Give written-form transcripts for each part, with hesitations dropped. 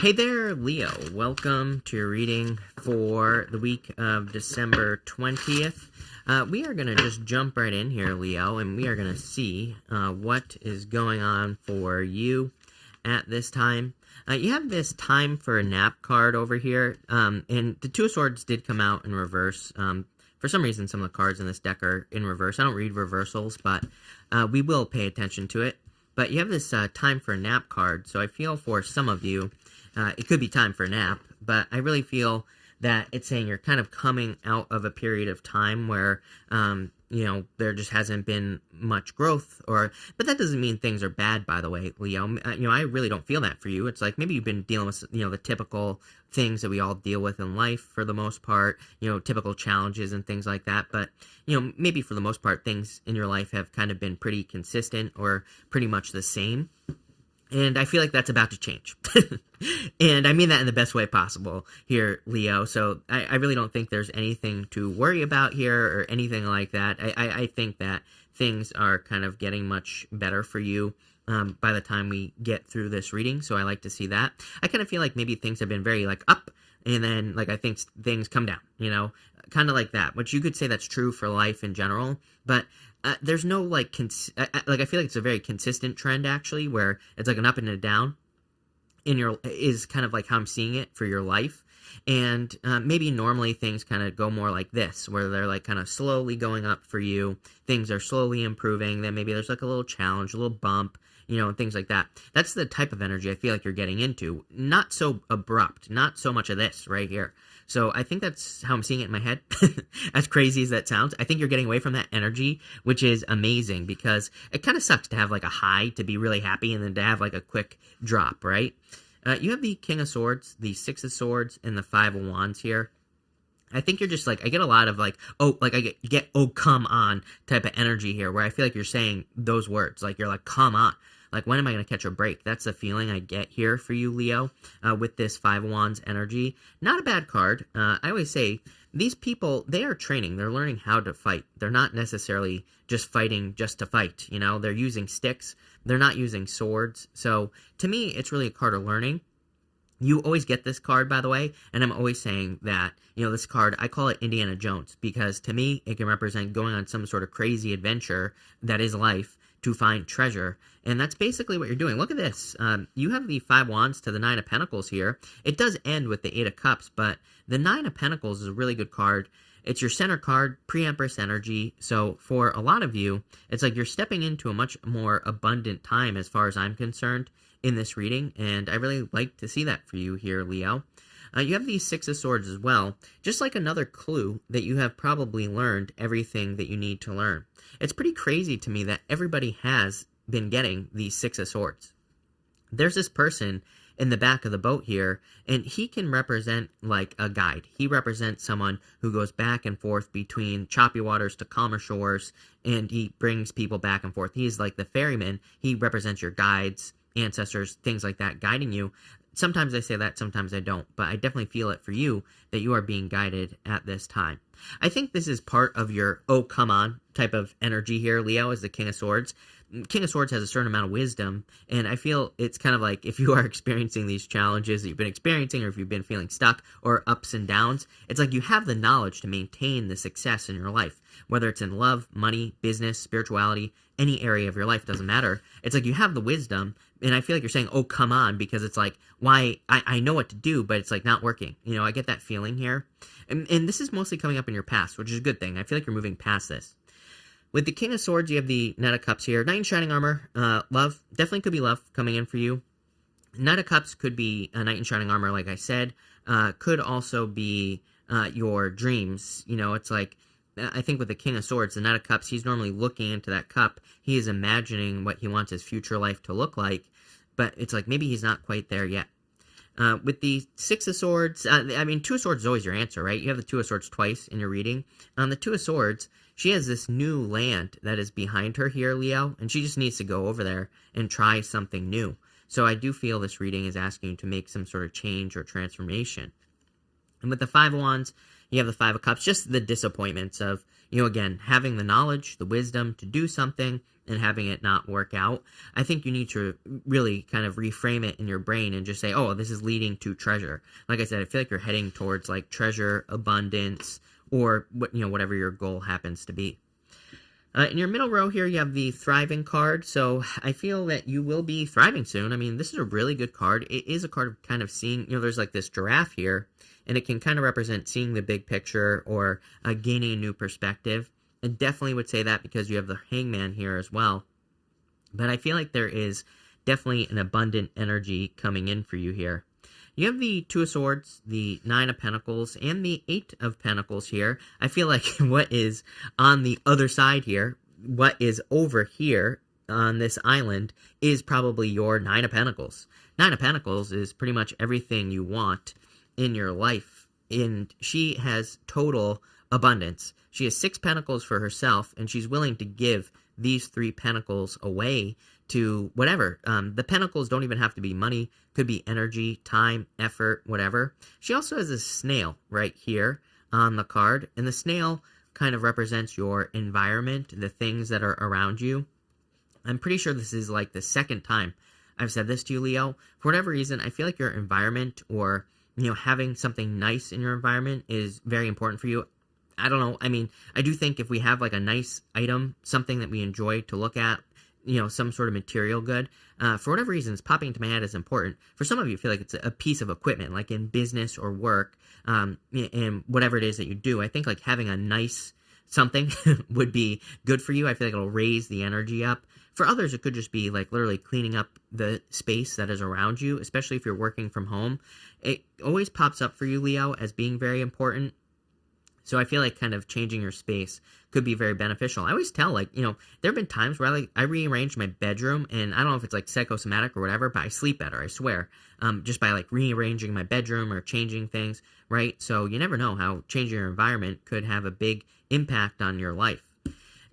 Hey there, Leo. Welcome to your reading for the week of December 20th. We are going to just jump right in here, Leo, and we are going to see what is going on for you at this time. You have this time for a nap card over here, and the Two of Swords did come out in reverse. For some reason, some of the cards in this deck are in reverse. I don't read reversals, but we will pay attention to it. But you have this time for a nap card, so I feel for some of you, it could be time for a nap, but I really feel that it's saying you're kind of coming out of a period of time where, there just hasn't been much growth, but that doesn't mean things are bad, by the way, Leo. I really don't feel that for you. It's like maybe you've been dealing with, the typical things that we all deal with in life for the most part, typical challenges and things like that. But, maybe for the most part, things in your life have kind of been pretty consistent or pretty much the same. And I feel like that's about to change. And I mean that in the best way possible here, Leo. So I really don't think there's anything to worry about here or anything like that. I think that things are kind of getting much better for you by the time we get through this reading. So I like to see that. I kind of feel like maybe things have been very up, and then I think things come down, kind of like that, which you could say that's true for life in general. But there's no I feel like it's a very consistent trend actually, where it's like an up and a down is kind of like how I'm seeing it for your life. And maybe normally things kind of go more like this, where they're kind of slowly going up for you. Things are slowly improving. Then maybe there's a little challenge, a little bump, and things like that. That's the type of energy I feel like you're getting into. Not so abrupt, not so much of this right here. So I think that's how I'm seeing it in my head. As crazy as that sounds, I think you're getting away from that energy, which is amazing, because it kind of sucks to have a high, to be really happy, and then to have a quick drop, right? You have the King of Swords, the Six of Swords, and the Five of Wands here. I think you're just I get a lot of I get oh, come on type of energy here, where I feel like you're saying those words. You're come on. When am I going to catch a break? That's the feeling I get here for you, Leo, with this Five of Wands energy. Not a bad card. I always say these people, they are training. They're learning how to fight. They're not necessarily just fighting just to fight. They're using sticks. They're not using swords. So to me, it's really a card of learning. You always get this card, by the way, and I'm always saying that, this card, I call it Indiana Jones, because to me, it can represent going on some sort of crazy adventure that is life to find treasure, and that's basically what you're doing. Look at this. You have the Five Wands to the Nine of Pentacles here. It does end with the Eight of Cups, but the Nine of Pentacles is a really good card. It's your center card, pre-Empress energy, so for a lot of you, it's you're stepping into a much more abundant time as far as I'm concerned in this reading, and I really like to see that for you here, Leo. You have these Six of Swords as well, just another clue that you have probably learned everything that you need to learn. It's pretty crazy to me that everybody has been getting these Six of Swords. There's this person in the back of the boat here, and he can represent a guide. He represents someone who goes back and forth between choppy waters to calmer shores, and he brings people back and forth. He's like the ferryman. He represents your guides, ancestors, things like that, guiding you. Sometimes I say that, sometimes I don't, but I definitely feel it for you that you are being guided at this time. I think this is part of your, oh, come on, type of energy here, Leo, as the King of Swords. King of Swords has a certain amount of wisdom, and I feel it's kind of if you are experiencing these challenges that you've been experiencing, or if you've been feeling stuck, or ups and downs, it's you have the knowledge to maintain the success in your life, whether it's in love, money, business, spirituality, any area of your life, doesn't matter. It's you have the wisdom, and I feel like you're saying, oh, come on, because it's why, I know what to do, but it's not working. I get that feeling here. And this is mostly coming up in your past, which is a good thing. I feel like you're moving past this. With the King of Swords, you have the Knight of Cups here. Knight in Shining Armor, love, definitely could be love coming in for you. Knight of Cups could be a Knight in Shining Armor, like I said. Could also be your dreams. It's I think with the King of Swords, the Knight of Cups, he's normally looking into that cup. He is imagining what he wants his future life to look like, but it's maybe he's not quite there yet. With the Six of Swords, Two of Swords is always your answer, right? You have the Two of Swords twice in your reading. On the Two of Swords, she has this new land that is behind her here, Leo, and she just needs to go over there and try something new. So I do feel this reading is asking you to make some sort of change or transformation. And with the Five of Wands, you have the Five of Cups, just the disappointments of, again, having the knowledge, the wisdom to do something and having it not work out. I think you need to really kind of reframe it in your brain and just say, oh, this is leading to treasure. Like I said, I feel like you're heading towards like treasure, abundance, or whatever your goal happens to be. In your middle row here, you have the Thriving card, so I feel that you will be thriving soon. I mean, this is a really good card. It is a card of kind of seeing, there's like this giraffe here, and it can kind of represent seeing the big picture or gaining a new perspective. I definitely would say that because you have the Hangman here as well. But I feel like there is definitely an abundant energy coming in for you here. You have the Two of Swords, the Nine of Pentacles, and the Eight of Pentacles here. I feel like what is on the other side here, what is over here on this island, is probably your Nine of Pentacles. Nine of Pentacles is pretty much everything you want in your life, and she has total abundance. She has 6 pentacles for herself, and she's willing to give these 3 pentacles away to whatever. The pentacles don't even have to be money. Could be energy, time, effort, whatever. She also has a snail right here on the card, and the snail kind of represents your environment, the things that are around you. I'm pretty sure this is like the second time I've said this to you, Leo. For whatever reason, I feel like your environment or, having something nice in your environment is very important for you. I don't know. I mean, I do think if we have like a nice item, something that we enjoy to look at, some sort of material good, for whatever reason, it's popping into my head as important. For some of you, I feel like it's a piece of equipment, like in business or work, and whatever it is that you do. I think like having a nice something would be good for you. I feel like it'll raise the energy up. For others, it could just be like literally cleaning up the space that is around you, especially if you're working from home. It always pops up for you, Leo, as being very important. So I feel like kind of changing your space could be very beneficial. I always tell, like, there have been times where I rearranged my bedroom, and I don't know if it's like psychosomatic or whatever, but I sleep better, I swear, just by like rearranging my bedroom or changing things, right? So you never know how changing your environment could have a big impact on your life.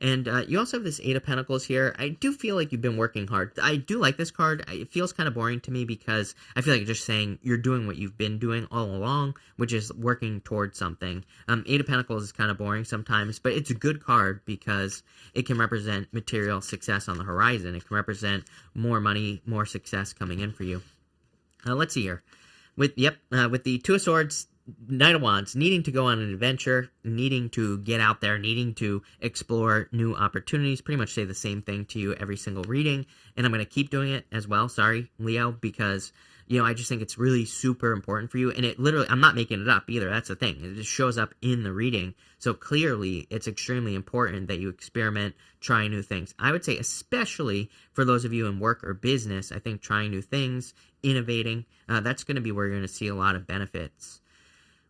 And you also have this Eight of Pentacles here. I do feel like you've been working hard. I do like this card. It feels kind of boring to me because I feel like it's just saying you're doing what you've been doing all along, which is working towards something. Eight of Pentacles is kind of boring sometimes, but it's a good card because it can represent material success on the horizon. It can represent more money, more success coming in for you. Let's see here. With the Two of Swords, Knight of Wands, needing to go on an adventure, needing to get out there, needing to explore new opportunities, pretty much say the same thing to you every single reading, and I'm going to keep doing it as well, sorry, Leo, because, I just think it's really super important for you, and it literally, I'm not making it up either, that's the thing, it just shows up in the reading, so clearly, it's extremely important that you experiment, try new things. I would say, especially for those of you in work or business, I think trying new things, innovating, that's going to be where you're going to see a lot of benefits.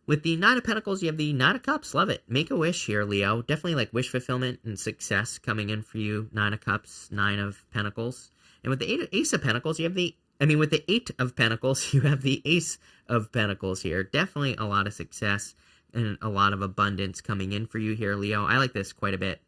With the Nine of Pentacles, you have the Nine of Cups. Love it. Make a wish here, Leo. Definitely like wish fulfillment and success coming in for you. Nine of Cups, Nine of Pentacles. And with the Ace of Pentacles, with the Eight of Pentacles, you have the Ace of Pentacles here. Definitely a lot of success and a lot of abundance coming in for you here, Leo. I like this quite a bit.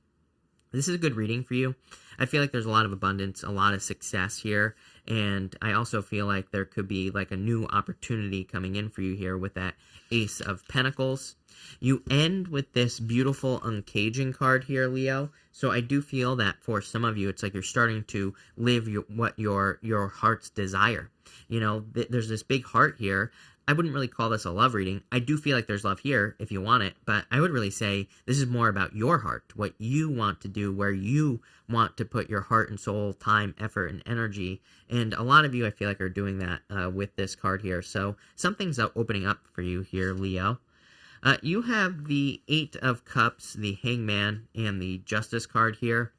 This is a good reading for you. I feel like there's a lot of abundance, a lot of success here. And I also feel like there could be like a new opportunity coming in for you here with that Ace of Pentacles. You end with this beautiful Uncaging card here, Leo. So I do feel that for some of you, it's like you're starting to live what your heart's desire. There's this big heart here. I wouldn't really call this a love reading. I do feel like there's love here if you want it, but I would really say this is more about your heart, what you want to do, where you want to put your heart and soul, time, effort, and energy. And a lot of you, I feel like, are doing that with this card here. So something's opening up for you here, Leo. You have the Eight of Cups, the Hangman, and the Justice card here.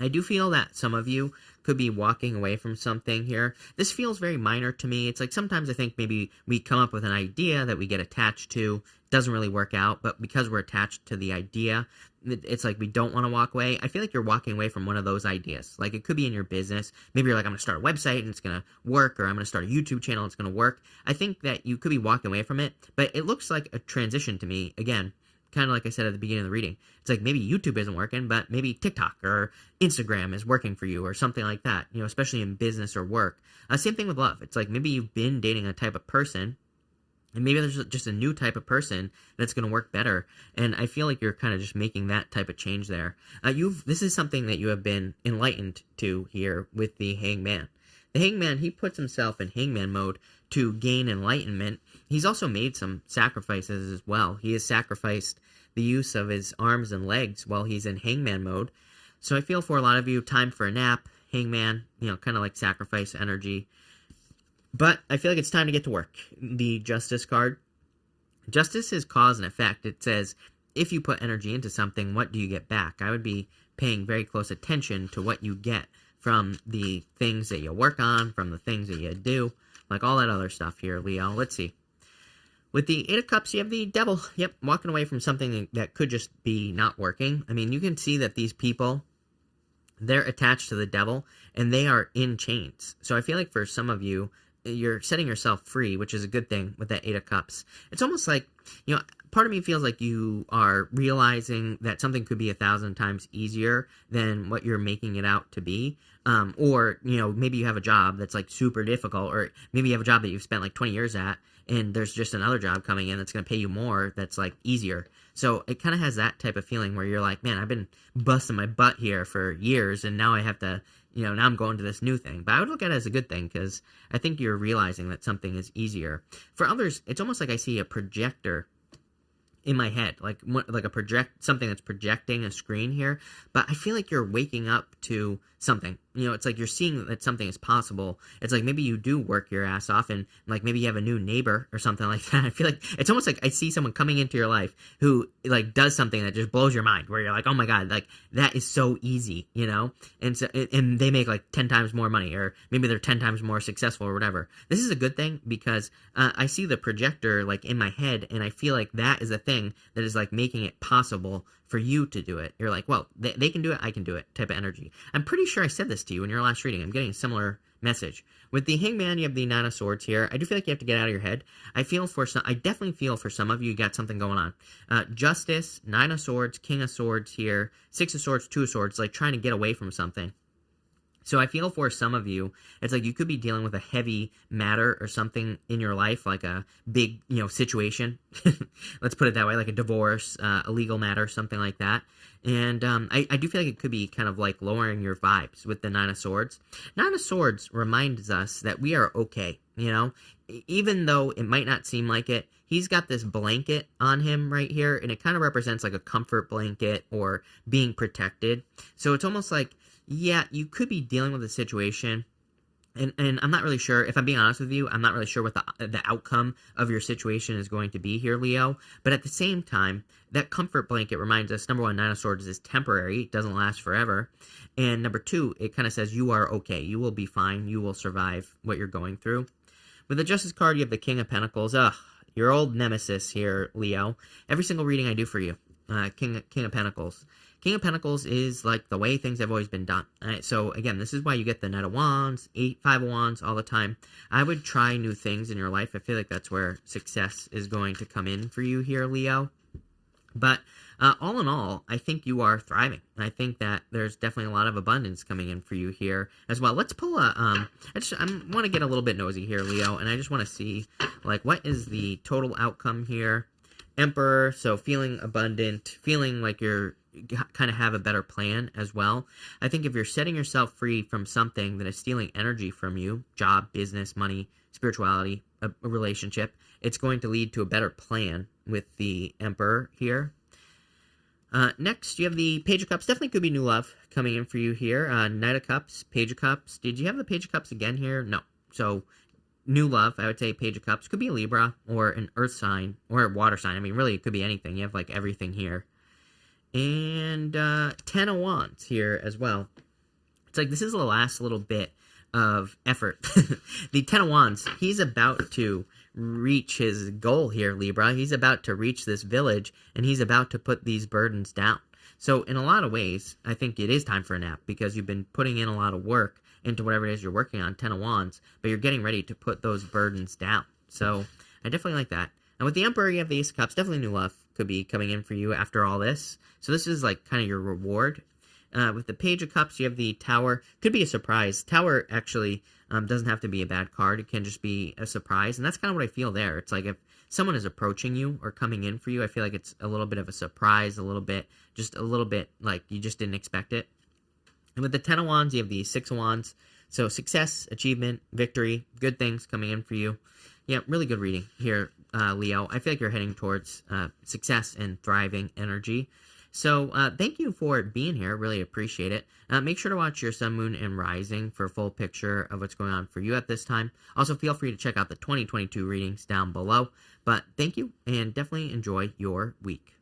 I do feel that some of you could be walking away from something here. This feels very minor to me. It's like sometimes I think maybe we come up with an idea that we get attached to. It doesn't really work out, but because we're attached to the idea, it's like we don't want to walk away. I feel like you're walking away from one of those ideas. Like it could be in your business. Maybe you're like, I'm going to start a website and it's going to work, or I'm going to start a YouTube channel and it's going to work. I think that you could be walking away from it, but it looks like a transition to me. Again, kind of like I said at the beginning of the reading. It's like maybe YouTube isn't working, but maybe TikTok or Instagram is working for you or something like that, especially in business or work. Same thing with love. It's like maybe you've been dating a type of person And maybe there's just a new type of person that's going to work better. And I feel like you're kind of just making that type of change there. This is something that you have been enlightened to here with the Hangman. The Hangman, he puts himself in Hangman mode to gain enlightenment. He's also made some sacrifices as well. He has sacrificed the use of his arms and legs while he's in Hangman mode. So I feel for a lot of you, time for a nap, Hangman, kind of like sacrifice energy. But I feel like it's time to get to work. The Justice card. Justice is cause and effect. It says, if you put energy into something, what do you get back? I would be paying very close attention to what you get from the things that you work on, from the things that you do, like all that other stuff here, Leo. Let's see. With the Eight of Cups, you have the Devil. Yep, walking away from something that could just be not working. I mean, you can see that these people, they're attached to the Devil, and they are in chains. So I feel like for some of you, you're setting yourself free, which is a good thing with that Eight of Cups. It's almost like, part of me feels like you are realizing that something could be 1,000 times easier than what you're making it out to be. Or, maybe you have a job that's like super difficult, or maybe you have a job that you've spent like 20 years at, and there's just another job coming in that's going to pay you more that's like easier. So it kind of has that type of feeling where you're like, man, I've been busting my butt here for years, and now I have to, now I'm going to this new thing. But I would look at it as a good thing, because I think you're realizing that something is easier. For others, it's almost like I see a projector in my head, like something that's projecting a screen here. But I feel like you're waking up to something. It's like you're seeing that something is possible. It's like maybe you do work your ass off, and like maybe you have a new neighbor or something like that. I feel like it's almost like I see someone coming into your life who like does something that just blows your mind, where you're like, oh my god, like that is so easy, and so and they make like 10 times more money, or maybe they're 10 times more successful or whatever. This is a good thing, because I see the projector like in my head, and I feel like that is a thing that is like making it possible for you to do it. You're like, well, they can do it, I can do it type of energy. I'm pretty sure I said this to you in your last reading. I'm getting a similar message. With the Hangman, you have the Nine of Swords here. I do feel like you have to get out of your head. I definitely feel for some of you, you got something going on. Justice, Nine of Swords, King of Swords here, Six of Swords, Two of Swords, like trying to get away from something. So I feel for some of you, it's like you could be dealing with a heavy matter or something in your life, like a big, situation. Let's put it that way, like a divorce, a legal matter, something like that. And I do feel like it could be kind of like lowering your vibes with the Nine of Swords. Nine of Swords reminds us that we are okay, even though it might not seem like it. He's got this blanket on him right here, and it kind of represents like a comfort blanket or being protected. So it's almost like, yeah, you could be dealing with a situation, and I'm not really sure, if I'm being honest with you, I'm not really sure what the outcome of your situation is going to be here, Leo. But at the same time, that comfort blanket reminds us, number one, Nine of Swords is temporary, it doesn't last forever. And number two, it kind of says you are okay, you will be fine, you will survive what you're going through. With the Justice card, you have the King of Pentacles. Your old nemesis here, Leo. Every single reading I do for you, King of Pentacles. King of Pentacles is like the way things have always been done. So again, this is why you get the Knight of Wands, Five of Wands all the time. I would try new things in your life. I feel like that's where success is going to come in for you here, Leo. But all in all, I think you are thriving. I think that there's definitely a lot of abundance coming in for you here as well. Let's pull a, I want to get a little bit nosy here, Leo, and I just want to see, like, what is the total outcome here? Emperor, so feeling abundant, feeling like you're kind of have a better plan as well. I think if you're setting yourself free from something that is stealing energy from you, job, business, money, spirituality, a relationship, it's going to lead to a better plan with the Emperor here. Next, you have the Page of Cups. Definitely could be new love coming in for you here. Knight of Cups, Page of Cups. Did you have the Page of Cups again here? No. So, new love, I would say Page of Cups. Could be a Libra or an Earth sign or a water sign. I mean, really, it could be anything. You have, like, everything here. And 10 of Wands here as well. It's like this is the last little bit of effort. The 10 of Wands, he's about to reach his goal here, Libra. He's about to reach this village, and he's about to put these burdens down. So in a lot of ways, I think it is time for a nap, because you've been putting in a lot of work into whatever it is you're working on, 10 of Wands, but you're getting ready to put those burdens down. So I definitely like that. And with the Emperor, you have the Ace of Cups. Definitely new love could be coming in for you after all this. So this is like kind of your reward. With the Page of Cups, you have the Tower. Could be a surprise. Tower actually doesn't have to be a bad card. It can just be a surprise. And that's kind of what I feel there. It's like if someone is approaching you or coming in for you, I feel like it's a little bit of a surprise, just a little bit like you just didn't expect it. And with the Ten of Wands, you have the Six of Wands. So success, achievement, victory, good things coming in for you. Yeah, really good reading here, Leo. I feel like you're heading towards success and thriving energy. So thank you for being here. Really appreciate it. Make sure to watch your sun, moon, and rising for a full picture of what's going on for you at this time. Also, feel free to check out the 2022 readings down below. But thank you, and definitely enjoy your week.